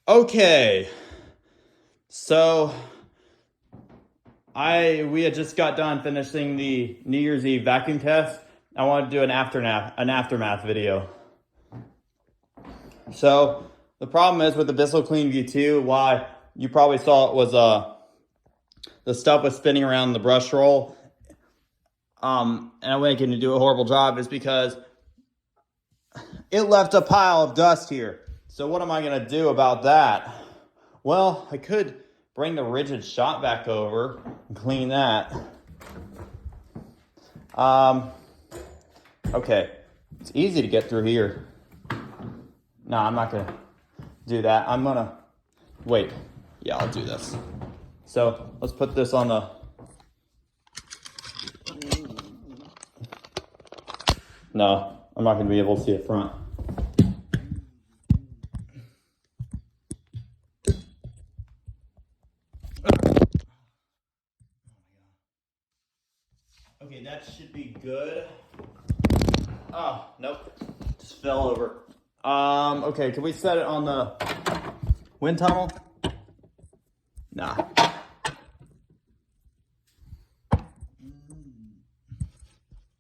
Okay, so we had just got done finishing the New Year's Eve vacuum test. I wanted to do an aftermath video. So the problem is with the Bissell Clean View 2, why you probably saw it was the stuff was spinning around the brush roll. And I wasn't to do a horrible job is because it left a pile of dust here. So what am I gonna do about that? Well, I could bring the rigid shot back over and clean that. Okay, it's easy to get through here. No, I'm not gonna do that. I'm gonna, wait, yeah, I'll do this. So let's put this on the, no, I'm not gonna be able to see it front. Okay, that should be good. Oh, nope, just fell over. Okay, can we set it on the wind tunnel? Nah.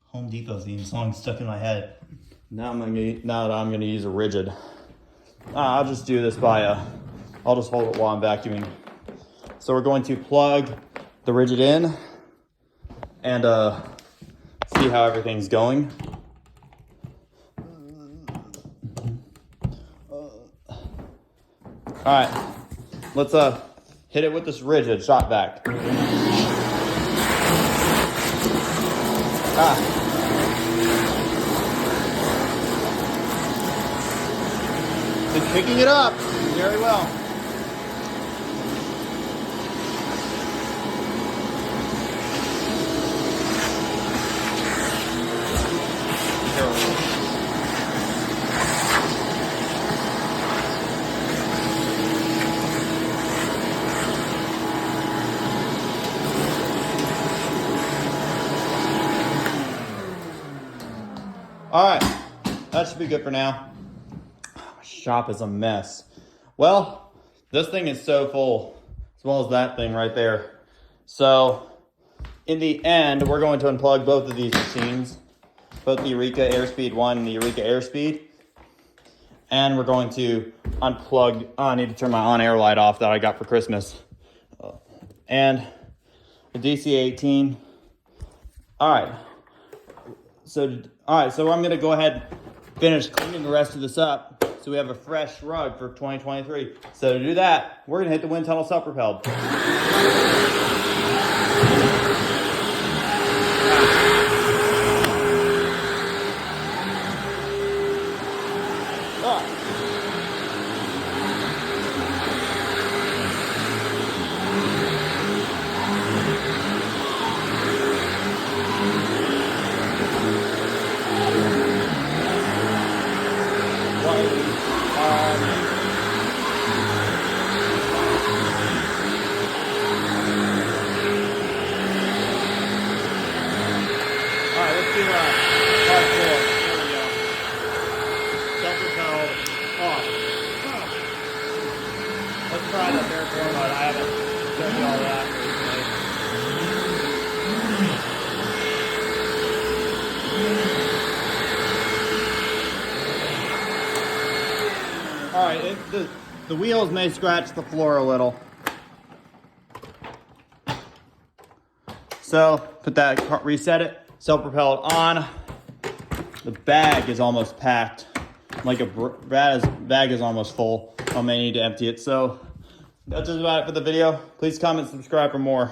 Home Depot theme song stuck in my head. Now that I'm gonna use a rigid. I'll just do this by I'll just hold it while I'm vacuuming. So we're going to plug the rigid in and see how everything's going. All right, let's hit it with this rigid shot back. Been picking it up very well. All right, that should be good for now. My shop is a mess. Well, this thing is so full, as well as that thing right there. So, in the end, we're going to unplug both of these machines, both the Eureka Airspeed 1 and the Eureka Airspeed. And we're going to unplug, I need to turn my on-air light off that I got for Christmas. And the DC-18. All right. So I'm gonna go ahead and finish cleaning the rest of this up so we have a fresh rug for 2023. So to do that, we're gonna hit the wind tunnel self-propelled. Let's try the Paracord mode. I haven't done all that recently. All right, the wheels may scratch the floor a little. So put that, reset it, self-propelled on. The bag is almost packed. Like a bag is almost full. I may need to empty it. So that's just about it for the video. Please comment, subscribe for more.